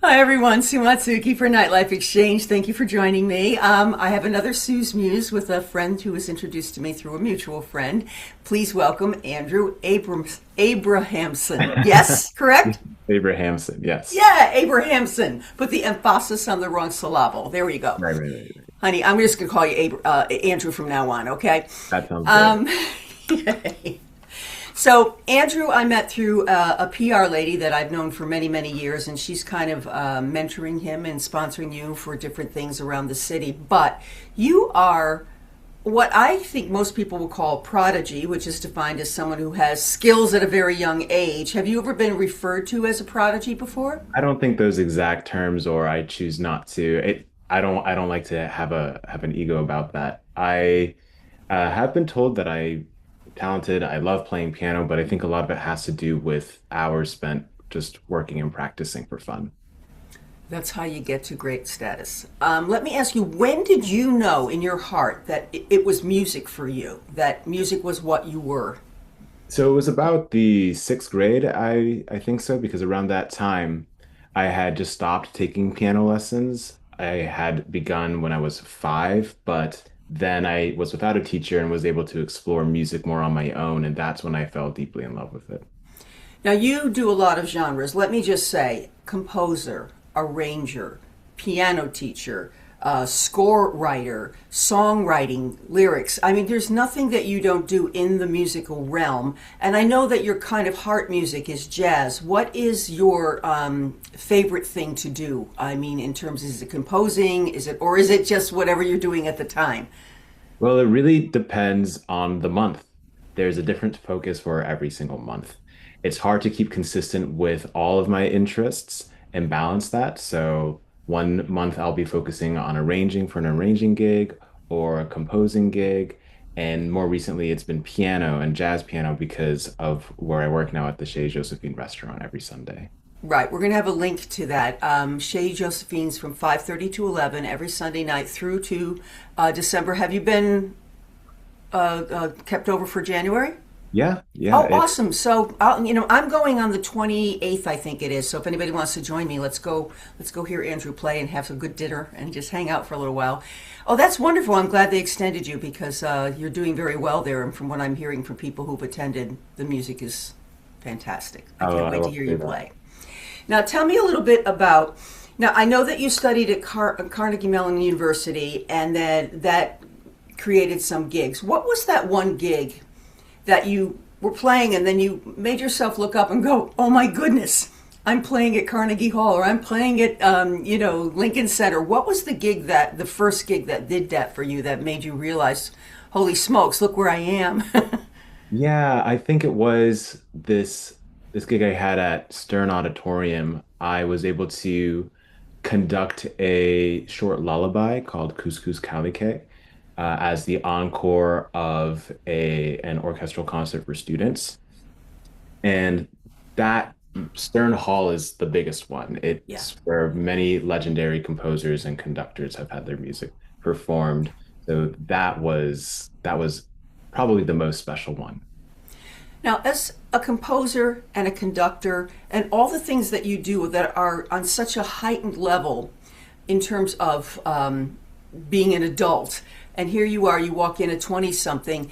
Hi everyone, Sue Matsuki for Nightlife Exchange. Thank you for joining me. I have another Sue's Muse with a friend who was introduced to me through a mutual friend. Please welcome Andrew Abrahamsen. Yes, correct? Abrahamsen, yes. Yeah, Abrahamsen. Put the emphasis on the wrong syllable. There we go. Right. Honey, I'm just going to call you Andrew from now on, okay? That sounds good. Um, So, Andrew, I met through a PR lady that I've known for many, many years, and she's kind of mentoring him and sponsoring you for different things around the city. But you are what I think most people will call prodigy, which is defined as someone who has skills at a very young age. Have you ever been referred to as a prodigy before? I don't think those exact terms, or I choose not to. I don't like to have an ego about that. I have been told that I'm talented. I love playing piano, but I think a lot of it has to do with hours spent just working and practicing for fun. That's how you get to great status. Let me ask you, when did you know in your heart that it was music for you, that music was what you were? So it was about the sixth grade, I think so, because around that time I had just stopped taking piano lessons. I had begun when I was five, but then I was without a teacher and was able to explore music more on my own, and that's when I fell deeply in love with it. Now, you do a lot of genres. Let me just say composer, arranger, piano teacher, score writer, songwriting, lyrics. I mean, there's nothing that you don't do in the musical realm. And I know that your kind of heart music is jazz. What is your favorite thing to do? I mean, in terms, is it composing? Or is it just whatever you're doing at the time? Well, it really depends on the month. There's a different focus for every single month. It's hard to keep consistent with all of my interests and balance that. So one month I'll be focusing on arranging for an arranging gig or a composing gig. And more recently, it's been piano and jazz piano because of where I work now at the Chez Josephine restaurant every Sunday. Right, we're going to have a link to that. Chez Josephine's from 5:30 to 11 every Sunday night through to December. Have you been kept over for January? Yeah. Oh, awesome. So, I'm going on the 28th, I think it is. So if anybody wants to join me, let's go hear Andrew play and have a good dinner and just hang out for a little while. Oh, that's wonderful. I'm glad they extended you because you're doing very well there. And from what I'm hearing from people who've attended, the music is fantastic. I Oh, can't I wait to will hear say you that. play. Now, tell me a little bit about. Now, I know that you studied at Carnegie Mellon University and that created some gigs. What was that one gig that you were playing and then you made yourself look up and go, oh my goodness, I'm playing at Carnegie Hall or I'm playing at, Lincoln Center. What was the first gig that did that for you that made you realize, holy smokes, look where I am? Yeah, I think it was this gig I had at Stern Auditorium. I was able to conduct a short lullaby called Couscous Calique as the encore of a an orchestral concert for students. And that Stern Hall is the biggest one. Yeah. It's where many legendary composers and conductors have had their music performed. So that was probably the most special one. Now, as a composer and a conductor, and all the things that you do that are on such a heightened level in terms of being an adult, and here you are, you walk in at 20 something,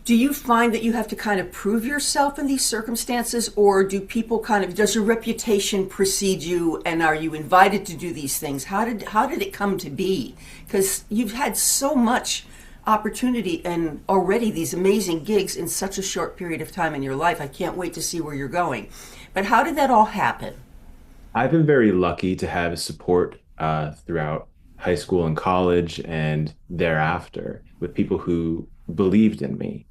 do you find that you have to kind of prove yourself in these circumstances, or does your reputation precede you, and are you invited to do these things? How did it come to be? Because you've had so much opportunity and already these amazing gigs in such a short period of time in your life. I can't wait to see where you're going. But how did that all happen? I've been very lucky to have support throughout high school and college and thereafter with people who believed in me.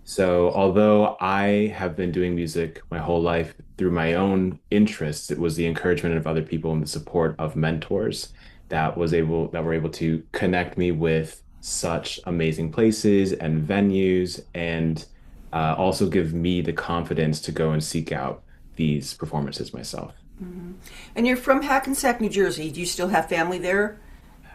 So, although I have been doing music my whole life through my own interests, it was the encouragement of other people and the support of mentors that were able to connect me with such amazing places and venues and also give me the confidence to go and seek out these performances myself. And you're from Hackensack, New Jersey. Do you still have family there?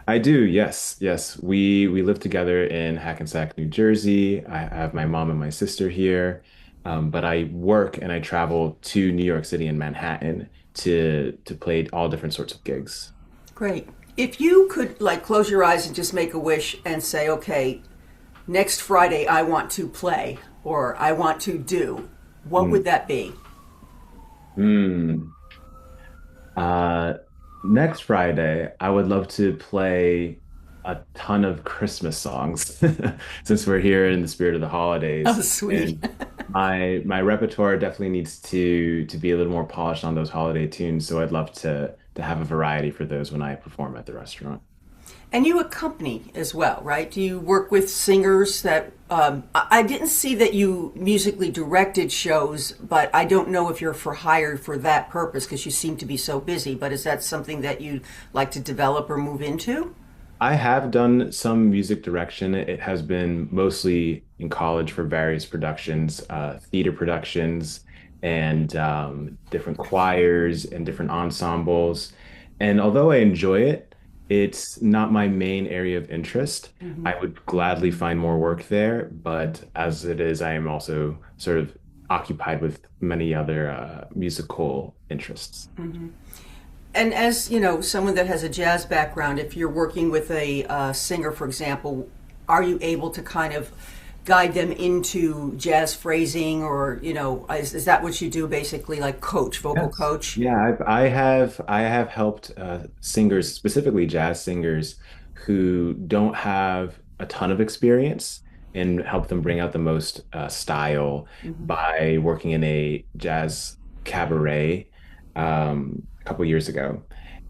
I do, yes, yes. We live together in Hackensack, New Jersey. I have my mom and my sister here, but I work and I travel to New York City and Manhattan to play all different sorts of gigs. Great. If you could like close your eyes and just make a wish and say, okay, next Friday I want to play or I want to do, what would Mm. that be? Mm. Uh, Next Friday, I would love to play a ton of Christmas songs since we're here in the spirit of the Oh, holidays. sweet. And my repertoire definitely needs to be a little more polished on those holiday tunes. So I'd love to have a variety for those when I perform at the restaurant. And you accompany as well, right? Do you work with singers that I didn't see that you musically directed shows, but I don't know if you're for hired for that purpose because you seem to be so busy. But is that something that you'd like to develop or move into? I have done some music direction. It has been mostly in college for various productions, theater productions, and different choirs and different ensembles. And although I enjoy it, it's not my main area of interest. I would gladly find more work there, but as it is, I am also sort of occupied with many other musical interests. And as you know, someone that has a jazz background, if you're working with a singer, for example, are you able to kind of guide them into jazz phrasing, or is that what you do basically, like coach, vocal Yes. coach? Yeah, I have helped singers, specifically jazz singers, who don't have a ton of experience and help them bring out the most style by working in a jazz cabaret a couple years ago.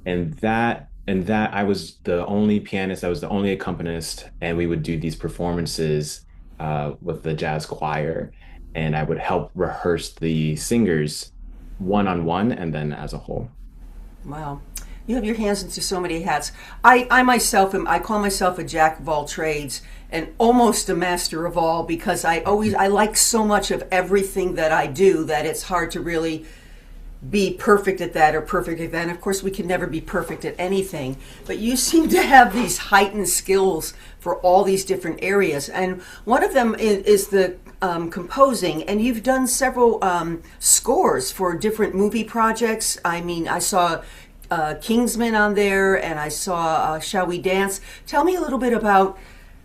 And that I was the only pianist, I was the only accompanist, and we would do these performances with the jazz choir, and I would help rehearse the singers one on one and then as a whole. Wow. You have your hands into so many hats. I myself I call myself a jack of all trades and almost a master of all because I like so much of everything that I do that it's hard to really be perfect at that or perfect at that. And of course, we can never be perfect at anything. But you seem to have these heightened skills for all these different areas. And one of them is the composing. And you've done several scores for different movie projects. I mean, I saw Kingsman on there and I saw Shall We Dance. Tell me a little bit about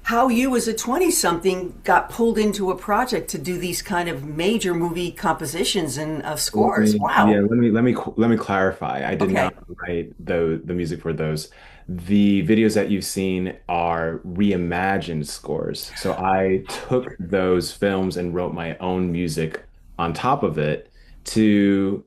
how you as a 20 something got pulled into a project to do these kind of major movie compositions and scores. Yeah, Wow. let me clarify. I did Okay. not write the music for those. The videos that you've seen are reimagined scores. So I took those films and wrote my own music on top of it to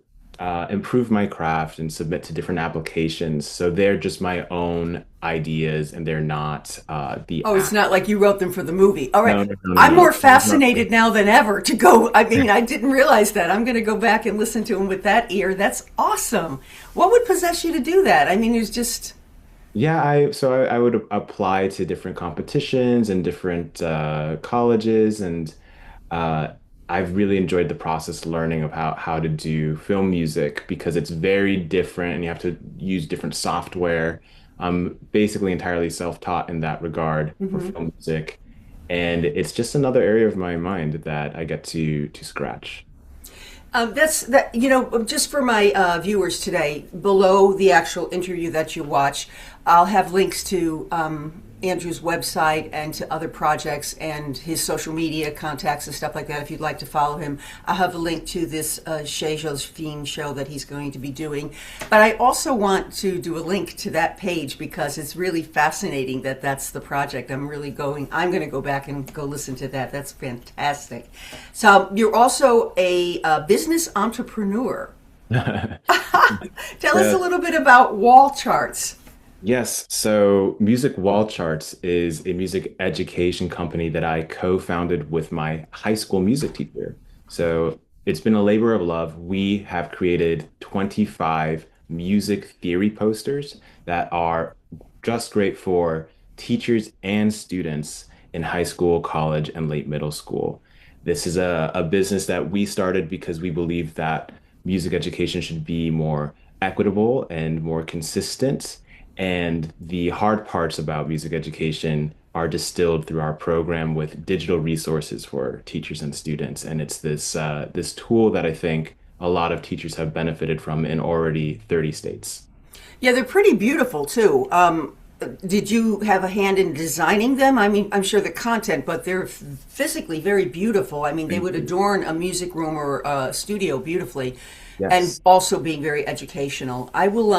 improve my craft and submit to different applications. So they're just my own ideas and they're not the Oh, it's act. not like you wrote them for the movie. All right. No, no, no, no, I'm no. more fascinated now than ever to go. I mean, I didn't realize that. I'm going to go back and listen to them with that ear. That's awesome. What would possess you to do that? I mean, it's just, Yeah, I would apply to different competitions and different colleges, and uh, I've really enjoyed the process learning of how to do film music because it's very different, and you have to use different software. I'm basically entirely self-taught in that regard for film music, and it's just another area of my mind that I get to scratch. that's that. Just for my viewers today, below the actual interview that you watch, I'll have links to Andrew's website and to other projects and his social media contacts and stuff like that. If you'd like to follow him, I'll have a link to this Chez Josephine show that he's going to be doing. But I also want to do a link to that page because it's really fascinating that that's the project. I'm going to go back and go listen to that. That's fantastic. So you're also a business entrepreneur. Tell us a Yeah. little bit about wall charts. Yes, so Music Wall Charts is a music education company that I co-founded with my high school music teacher. So it's been a labor of love. We have created 25 music theory posters that are just great for teachers and students in high school, college, and late middle school. This is a business that we started because we believe that music education should be more equitable and more consistent. And the hard parts about music education are distilled through our program with digital resources for teachers and students. And it's this tool that I think a lot of teachers have benefited from in already 30 states. Yeah, they're pretty beautiful too. Did you have a hand in designing them? I mean, I'm sure the content, but they're physically very beautiful. I mean, they Thank would you. adorn a music room or a studio beautifully, and Yes. also being very educational. I will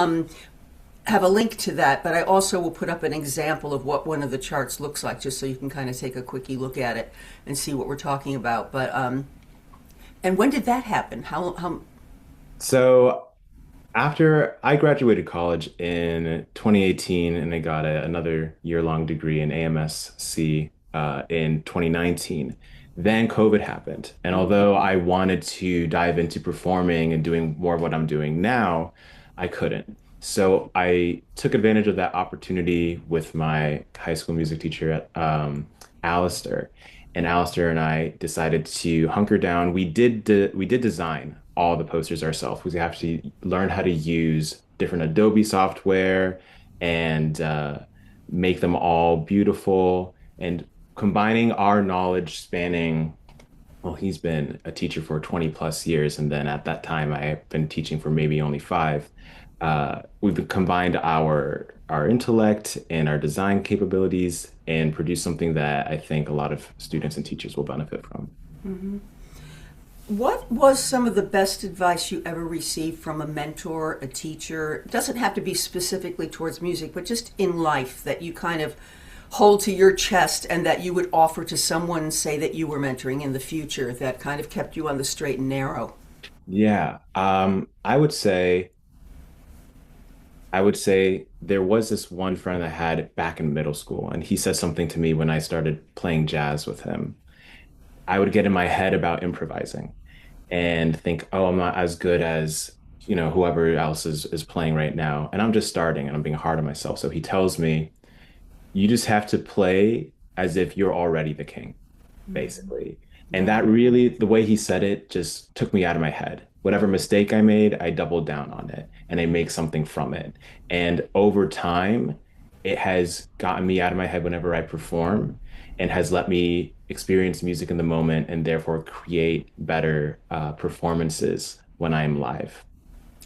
have a link to that, but I also will put up an example of what one of the charts looks like, just so you can kind of take a quickie look at it and see what we're talking about. But and when did that happen? How? So after I graduated college in 2018 and I got another year-long degree in AMSC in 2019, then COVID happened. And although I wanted to dive into performing and doing more of what I'm doing now, I couldn't. So I took advantage of that opportunity with my high school music teacher at Alistair. And Alistair and I decided to hunker down. We did design all the posters ourselves. We have to learn how to use different Adobe software and make them all beautiful. And combining our knowledge spanning, well, he's been a teacher for 20 plus years, and then at that time I've been teaching for maybe only five. We've combined our intellect and our design capabilities and produced something that I think a lot of students and teachers will benefit from. What was some of the best advice you ever received from a mentor, a teacher? It doesn't have to be specifically towards music, but just in life that you kind of hold to your chest and that you would offer to someone, say, that you were mentoring in the future, that kind of kept you on the straight and narrow? Yeah, I would say there was this one friend I had back in middle school, and he said something to me when I started playing jazz with him. I would get in my head about improvising and think, oh, I'm not as good as, whoever else is playing right now. And I'm just starting and I'm being hard on myself. So he tells me, you just have to play as if you're already the king, basically. And Yeah. that really, the way he said it just took me out of my head. Whatever mistake I made, I doubled down on it and I make something from it. And over time, it has gotten me out of my head whenever I perform and has let me experience music in the moment and therefore create better performances when I'm live.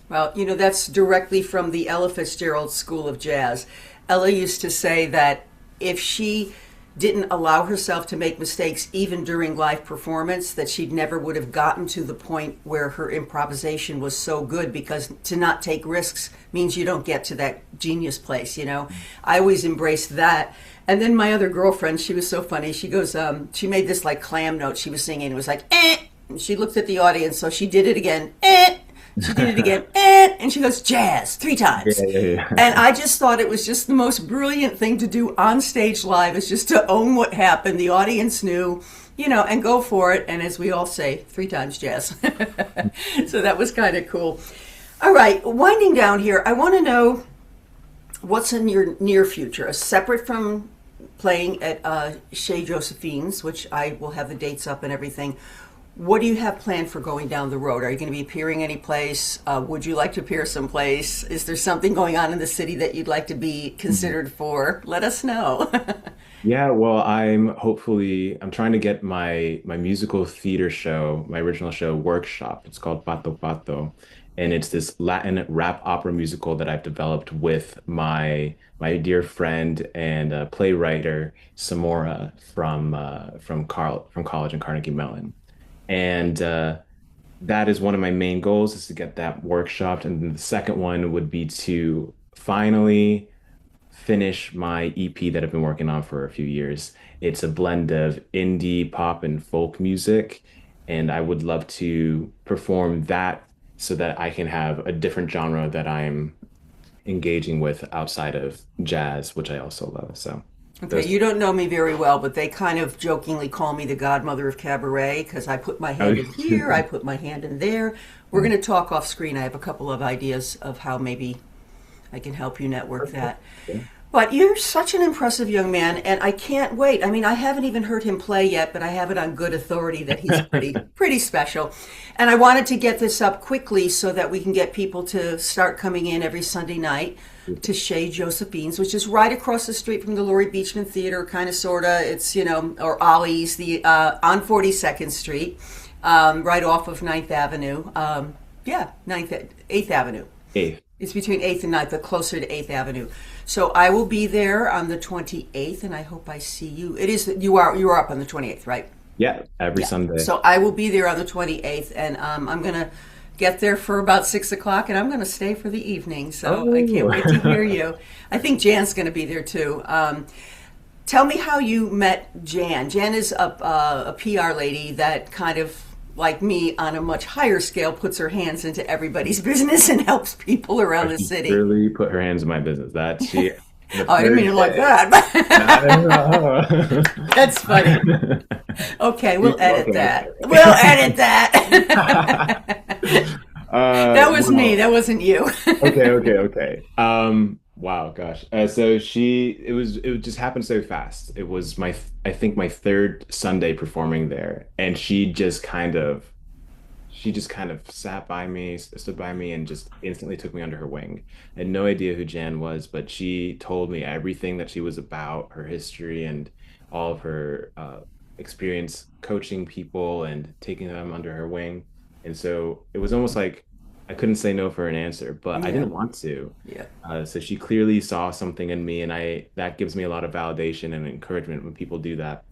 Well, that's directly from the Ella Fitzgerald School of Jazz. Ella used to say that if she didn't allow herself to make mistakes even during live performance, that she never would have gotten to the point where her improvisation was so good, because to not take risks means you don't get to that genius place. I always embraced that. And then my other girlfriend, she was so funny. She goes, she made this like clam note she was singing. It was like, eh. And she looked at the audience, so she did it again, eh. She did it again, and she goes, jazz, three Yeah, times. yeah, yeah. And I just thought it was just the most brilliant thing to do on stage live, is just to own what happened. The audience knew, and go for it. And as we all say, three times jazz. So that was kind of cool. All right, winding down here, I want to know what's in your near future, separate from playing at Chez Josephine's, which I will have the dates up and everything. What do you have planned for going down the road? Are you going to be appearing any place? Would you like to appear someplace? Is there something going on in the city that you'd like to be considered for? Let us know. Yeah, well, I'm trying to get my musical theater show, my original show workshop. It's called Pato Pato, and it's this Latin rap opera musical that I've developed with my dear friend and playwright Samora from college in Carnegie Mellon. And that is one of my main goals, is to get that workshopped. And then the second one would be to finally finish my EP that I've been working on for a few years. It's a blend of indie, pop, and folk music. And I would love to perform that so that I can have a different genre that I'm engaging with outside of jazz, which I also love. So Okay, those. you don't know me very well, but they kind of jokingly call me the godmother of cabaret, because I put my Oh, hand in here, I put my hand in there. We're going to talk off screen. I have a couple of ideas of how maybe I can help you network that. yeah. But you're such an impressive young man, and I can't wait. I mean, I haven't even heard him play yet, but I have it on good authority that he's pretty special. And I wanted to get this up quickly so that we can get people to start coming in every Sunday night to Chez Josephine's, which is right across the street from the Laurie Beachman Theater, kind of, sort of. It's, or Ollie's, on 42nd Street, right off of Ninth Avenue. Yeah, 8th Avenue. 8th. It's between 8th and 9th, but closer to 8th Avenue. So I will be there on the 28th, and I hope I see you. You are up on the 28th, right? Yeah, every Sunday. So I will be there on the 28th, and I'm going to get there for about 6 o'clock, and I'm going to stay for the evening. So I can't wait to hear you. I think Jan's going to be there too. Tell me how you met Jan. Jan is a PR lady that kind of, like me, on a much higher scale, puts her hands into everybody's business and helps people around the city. Really put her hands in my business. That she. Oh, I didn't mean it like that. That's funny. Okay, we'll edit that. We'll edit that. That was me. That wasn't you. Okay. Wow, gosh. So it just happened so fast. It was I think my third Sunday performing there, and she just kind of stood by me, and just instantly took me under her wing. I had no idea who Jan was, but she told me everything that she was about, her history, and all of her experience coaching people and taking them under her wing. And so it was almost like I couldn't say no for an answer, but I didn't want to. Yeah. So she clearly saw something in me, and that gives me a lot of validation and encouragement when people do that.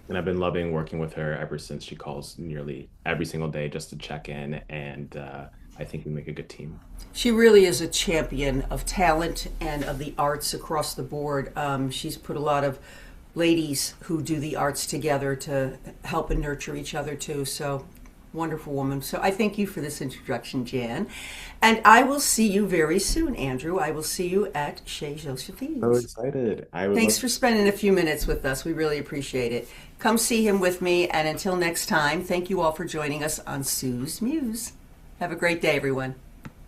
And I've been loving working with her ever since. She calls nearly every single day just to check in, and I think we make a good team. She really is a champion of talent and of the arts across the board. She's put a lot of ladies who do the arts together to help and nurture each other too. So wonderful woman. So I thank you for this introduction, Jan. And I will see you very soon, Andrew. I will see you at Chez Josephine. So excited. Thanks for spending a few minutes with us. We really appreciate it. Come see him with me. And until next time, thank you all for joining us on Sue's Muse. Have a great day, everyone.